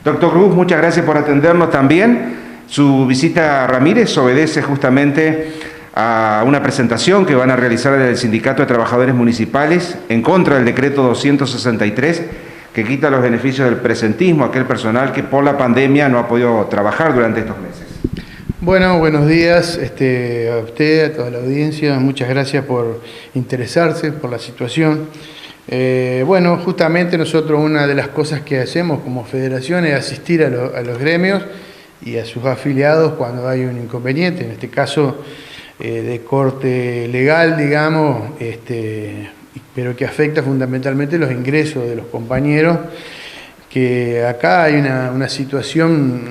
Doctor Cruz, muchas gracias por atendernos también. Su visita a Ramírez obedece justamente a una presentación que van a realizar desde el Sindicato de Trabajadores Municipales en contra del decreto 263 que quita los beneficios del presentismo a aquel personal que por la pandemia no ha podido trabajar durante estos meses. Bueno, buenos días a usted, a toda la audiencia. Muchas gracias por interesarse por la situación. Bueno, justamente nosotros una de las cosas que hacemos como federación es asistir a los gremios y a sus afiliados cuando hay un inconveniente, en este caso de corte legal, digamos, pero que afecta fundamentalmente los ingresos de los compañeros, que acá hay una situación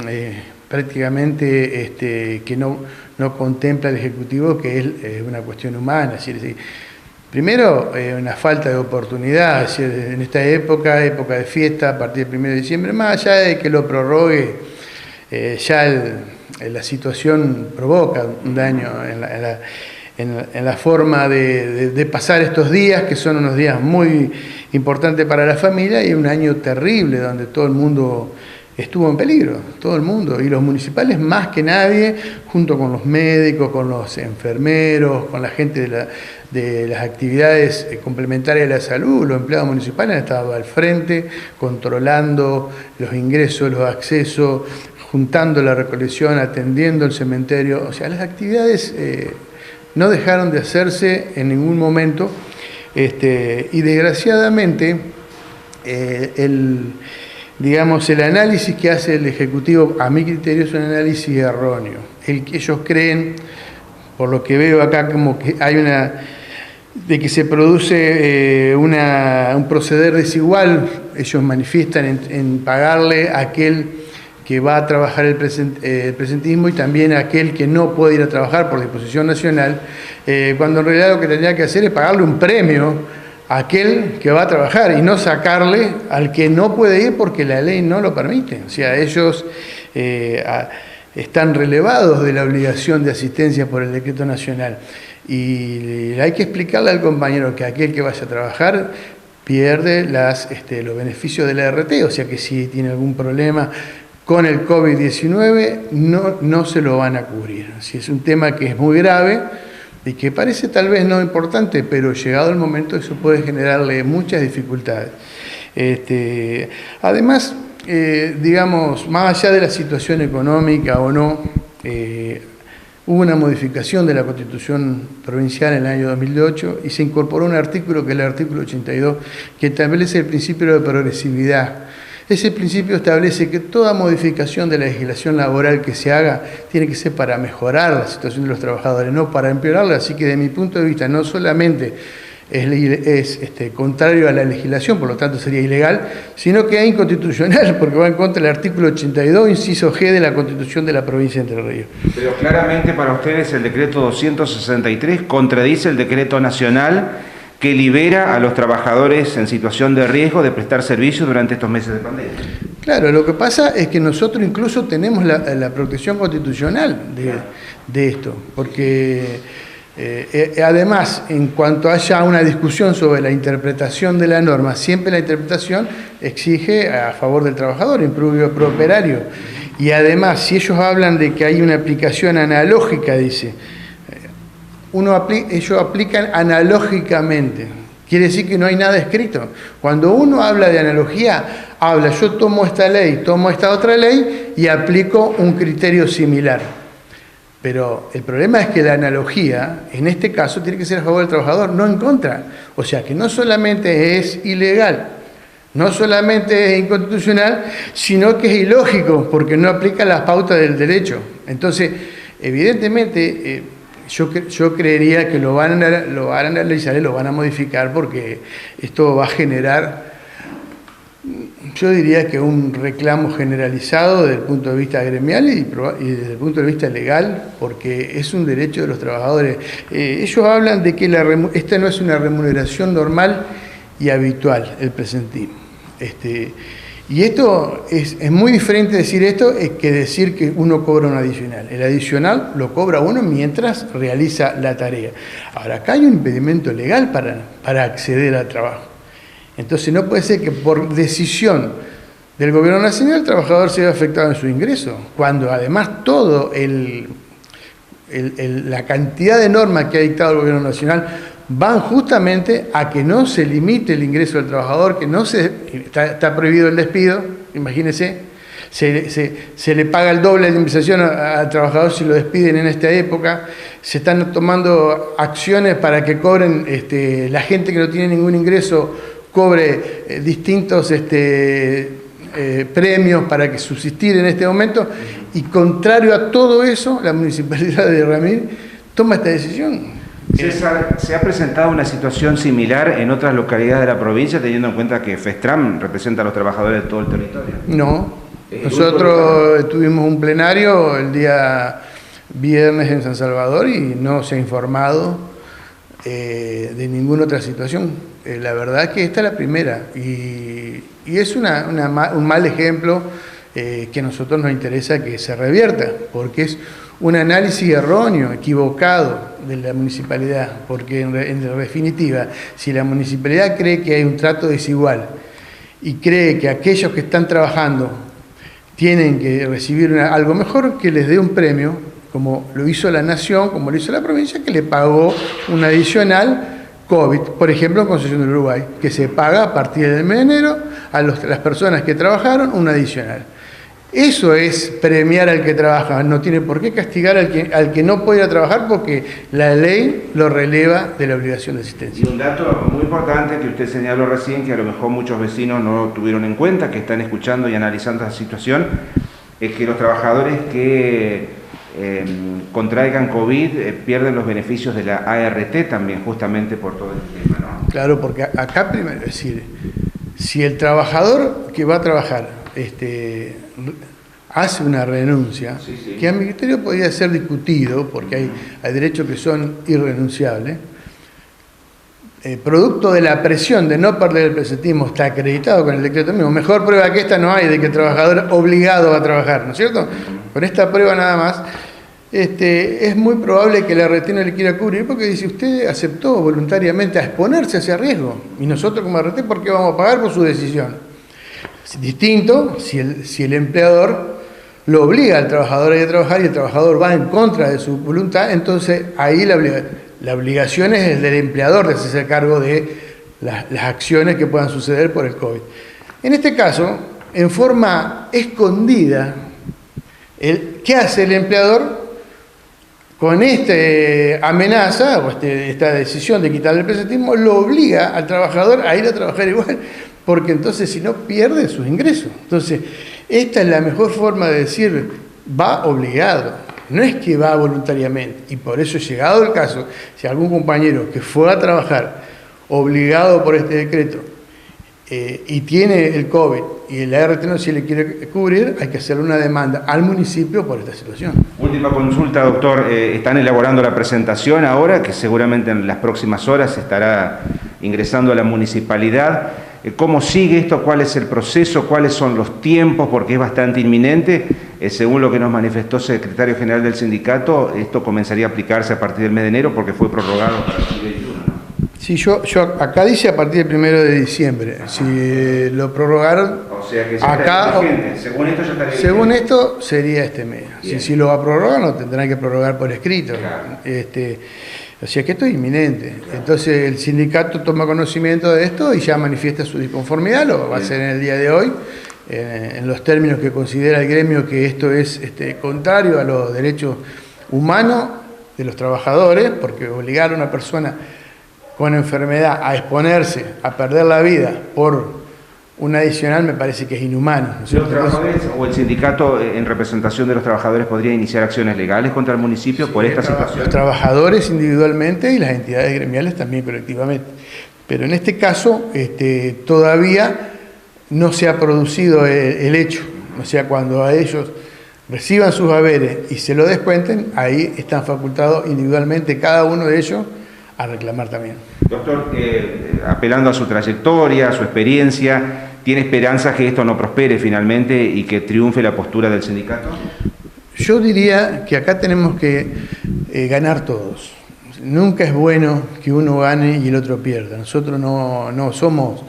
prácticamente que no contempla el Ejecutivo, que es una cuestión humana. Es decir, primero, una falta de oportunidad, es decir, en esta época de fiesta, a partir del 1 de diciembre, más allá de que lo prorrogue, la situación provoca un daño en la forma de pasar estos días, que son unos días muy importantes para la familia, y un año terrible donde todo el mundo estuvo en peligro, todo el mundo, y los municipales más que nadie, junto con los médicos, con los enfermeros, con la gente de las actividades complementarias de la salud. Los empleados municipales han estado al frente, controlando los ingresos, los accesos, juntando la recolección, atendiendo el cementerio. O sea, las actividades no dejaron de hacerse en ningún momento, y desgraciadamente el análisis que hace el Ejecutivo, a mi criterio, es un análisis erróneo. Ellos creen, por lo que veo acá, como que hay de que se produce un proceder desigual. Ellos manifiestan en pagarle a aquel que va a trabajar el presentismo y también a aquel que no puede ir a trabajar por disposición nacional, cuando en realidad lo que tendría que hacer es pagarle un premio a aquel que va a trabajar y no sacarle al que no puede ir porque la ley no lo permite. O sea, ellos están relevados de la obligación de asistencia por el decreto nacional. Y hay que explicarle al compañero que aquel que vaya a trabajar pierde los beneficios de la RT, o sea que si tiene algún problema con el COVID-19 no se lo van a cubrir. Así es un tema que es muy grave y que parece tal vez no importante, pero llegado el momento eso puede generarle muchas dificultades. Además, digamos, más allá de la situación económica o no, hubo una modificación de la Constitución Provincial en el año 2008 y se incorporó un artículo, que es el artículo 82, que establece el principio de progresividad. Ese principio establece que toda modificación de la legislación laboral que se haga tiene que ser para mejorar la situación de los trabajadores, no para empeorarla. Así que, de mi punto de vista, no solamente es contrario a la legislación, por lo tanto sería ilegal, sino que es inconstitucional, porque va en contra del artículo 82, inciso G de la Constitución de la provincia de Entre Ríos. Pero claramente para ustedes el decreto 263 contradice el decreto nacional que libera a los trabajadores en situación de riesgo de prestar servicios durante estos meses de pandemia. Claro, lo que pasa es que nosotros incluso tenemos la protección constitucional de esto, porque además, en cuanto haya una discusión sobre la interpretación de la norma, siempre la interpretación exige a favor del trabajador, impruvio pro operario. Y además, si ellos hablan de que hay una aplicación analógica, dice, ellos aplican analógicamente, quiere decir que no hay nada escrito. Cuando uno habla de analogía, yo tomo esta ley, tomo esta otra ley y aplico un criterio similar. Pero el problema es que la analogía, en este caso, tiene que ser a favor del trabajador, no en contra. O sea que no solamente es ilegal, no solamente es inconstitucional, sino que es ilógico, porque no aplica las pautas del derecho. Entonces, evidentemente, yo creería que lo van a analizar y lo van a modificar, porque esto va a generar, yo diría que un reclamo generalizado desde el punto de vista gremial y desde el punto de vista legal, porque es un derecho de los trabajadores. Ellos hablan de que esta no es una remuneración normal y habitual, el presentismo. Y esto es muy diferente decir esto que decir que uno cobra un adicional. El adicional lo cobra uno mientras realiza la tarea. Ahora, acá hay un impedimento legal para acceder al trabajo. Entonces no puede ser que por decisión del gobierno nacional, el trabajador se ve afectado en su ingreso, cuando además todo la cantidad de normas que ha dictado el gobierno nacional van justamente a que no se limite el ingreso del trabajador, que no está prohibido el despido, imagínense, se le paga el doble de indemnización al trabajador si lo despiden en esta época, se están tomando acciones para que cobren, la gente que no tiene ningún ingreso cobre distintos premios para que subsistir en este momento, y contrario a todo eso, la municipalidad de Ramírez toma esta decisión. César, ¿se ha presentado una situación similar en otras localidades de la provincia, teniendo en cuenta que FESTRAM representa a los trabajadores de todo el territorio? No, nosotros tuvimos un plenario el día viernes en San Salvador y no se ha informado de ninguna otra situación. La verdad es que esta es la primera y es un mal ejemplo que a nosotros nos interesa que se revierta, porque es un análisis erróneo, equivocado de la municipalidad, porque en definitiva, si la municipalidad cree que hay un trato desigual y cree que aquellos que están trabajando tienen que recibir algo mejor, que les dé un premio, como lo hizo la Nación, como lo hizo la provincia, que le pagó un adicional COVID, por ejemplo, en Concesión del Uruguay, que se paga a partir del mes de enero a las personas que trabajaron un adicional. Eso es premiar al que trabaja, no tiene por qué castigar al que no puede ir a trabajar porque la ley lo releva de la obligación de asistencia. Y un dato muy importante que usted señaló recién, que a lo mejor muchos vecinos no tuvieron en cuenta, que están escuchando y analizando esta situación, es que los trabajadores que contraigan COVID pierden los beneficios de la ART también, justamente por todo el tema, ¿no? Claro, porque acá primero, es decir, si el trabajador que va a trabajar hace una renuncia, sí, que a mi criterio podría ser discutido, porque hay derechos que son irrenunciables, producto de la presión de no perder el presentismo, está acreditado con el decreto mismo. Mejor prueba que esta no hay de que el trabajador obligado va a trabajar, ¿no es cierto? Con esta prueba nada más, es muy probable que la ART no le quiera cubrir, porque dice, usted aceptó voluntariamente a exponerse a ese riesgo, y nosotros como ART, ¿por qué vamos a pagar por su decisión? Es distinto si el empleador lo obliga al trabajador a ir a trabajar y el trabajador va en contra de su voluntad, entonces ahí la obligación es el del empleador de hacerse cargo de las acciones que puedan suceder por el COVID. En este caso, en forma escondida, ¿qué hace el empleador? Con esta amenaza o esta decisión de quitarle el presentismo, lo obliga al trabajador a ir a trabajar igual, porque entonces si no pierde sus ingresos. Entonces, esta es la mejor forma de decir, va obligado, no es que va voluntariamente. Y por eso, llegado el caso, si algún compañero que fue a trabajar obligado por este decreto y tiene el COVID y el ART no se le quiere cubrir, hay que hacerle una demanda al municipio por esta situación. Última consulta, doctor. Están elaborando la presentación ahora, que seguramente en las próximas horas estará ingresando a la municipalidad. ¿Cómo sigue esto? ¿Cuál es el proceso? ¿Cuáles son los tiempos? Porque es bastante inminente. Según lo que nos manifestó el secretario general del sindicato, esto comenzaría a aplicarse a partir del mes de enero porque fue prorrogado para el 2021, ¿no? Sí, yo acá dice a partir del 1 de diciembre. Si lo prorrogaron, o sea que acá, según esto ya estaría según vigente. esto sería este mes. Si lo va a prorrogar, lo tendrán que prorrogar por escrito. Claro. O sea que esto es inminente. Claro. Entonces el sindicato toma conocimiento de esto y ya manifiesta su disconformidad, lo va a hacer en el día de hoy, en los términos que considera el gremio que esto es contrario a los derechos humanos de los trabajadores, porque obligar a una persona con enfermedad a exponerse, a perder la vida por un adicional me parece que es inhumano. ¿No es cierto? ¿Los trabajadores o el sindicato en representación de los trabajadores podría iniciar acciones legales contra el municipio por esta situación? Los trabajadores individualmente y las entidades gremiales también colectivamente. Pero en este caso todavía no se ha producido el hecho. O sea, cuando a ellos reciban sus haberes y se lo descuenten, ahí están facultados individualmente cada uno de ellos a reclamar también. Doctor, apelando a su trayectoria, a su experiencia, ¿tiene esperanzas que esto no prospere finalmente y que triunfe la postura del sindicato? Yo diría que acá tenemos que ganar todos. Nunca es bueno que uno gane y el otro pierda. Nosotros no somos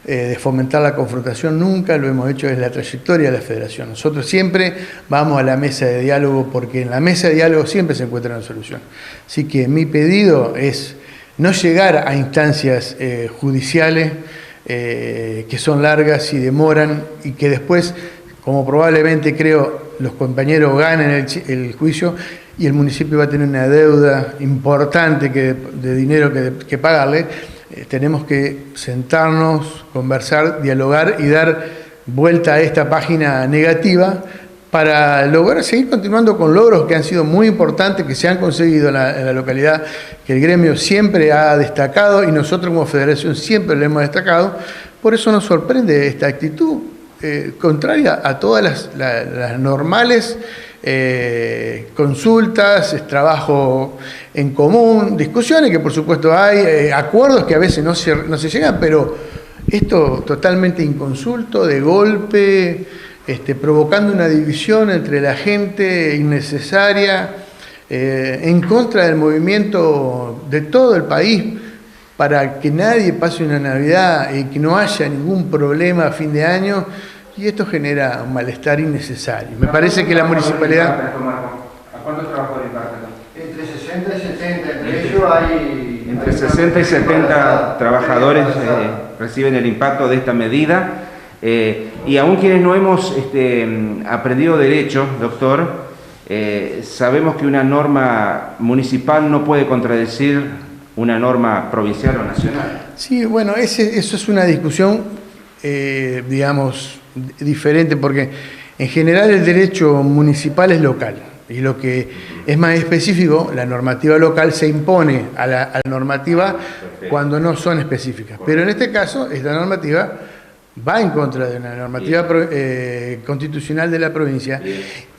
de fomentar la confrontación, nunca lo hemos hecho desde la trayectoria de la Federación. Nosotros siempre vamos a la mesa de diálogo porque en la mesa de diálogo siempre se encuentra una solución. Así que mi pedido es no llegar a instancias judiciales que son largas y demoran y que después, como probablemente creo, los compañeros ganen el juicio y el municipio va a tener una deuda importante de dinero que pagarle. Tenemos que sentarnos, conversar, dialogar y dar vuelta a esta página negativa para lograr seguir continuando con logros que han sido muy importantes, que se han conseguido en la localidad, que el gremio siempre ha destacado y nosotros como federación siempre lo hemos destacado. Por eso nos sorprende esta actitud contraria a todas las normales consultas, trabajo en común, discusiones que por supuesto hay, acuerdos que a veces no se llegan, pero esto totalmente inconsulto, de golpe, provocando una división entre la gente innecesaria, en contra del movimiento de todo el país, para que nadie pase una Navidad y que no haya ningún problema a fin de año, y esto genera un malestar innecesario. Me parece que la municipalidad... ¿A cuántos trabajadores imparten? Entre 60 y 70, entre ellos hay... Entre 60 y 70 trabajadores reciben el impacto de esta medida. Y aún quienes no hemos aprendido derecho, doctor, sabemos que una norma municipal no puede contradecir una norma provincial o nacional. Sí, bueno, eso es una discusión, digamos, diferente, porque en general el derecho municipal es local, y lo que es más específico, la normativa local se impone a la normativa cuando no son específicas. Pero en este caso, esta normativa va en contra de una normativa constitucional de la provincia,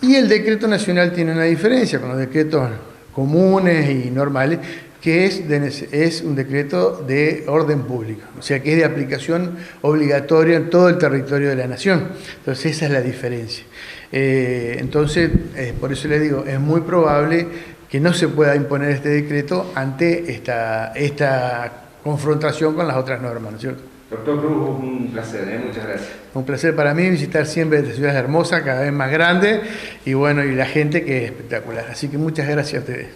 y el decreto nacional tiene una diferencia con los decretos comunes y normales, que es un decreto de orden público, o sea que es de aplicación obligatoria en todo el territorio de la nación. Entonces esa es la diferencia. Entonces, por eso le digo, es muy probable que no se pueda imponer este decreto ante esta confrontación con las otras normas, ¿no es cierto? Doctor Cruz, un placer, muchas gracias. Un placer para mí visitar siempre esta ciudad hermosa, cada vez más grande, y bueno, y la gente que es espectacular. Así que muchas gracias a ustedes.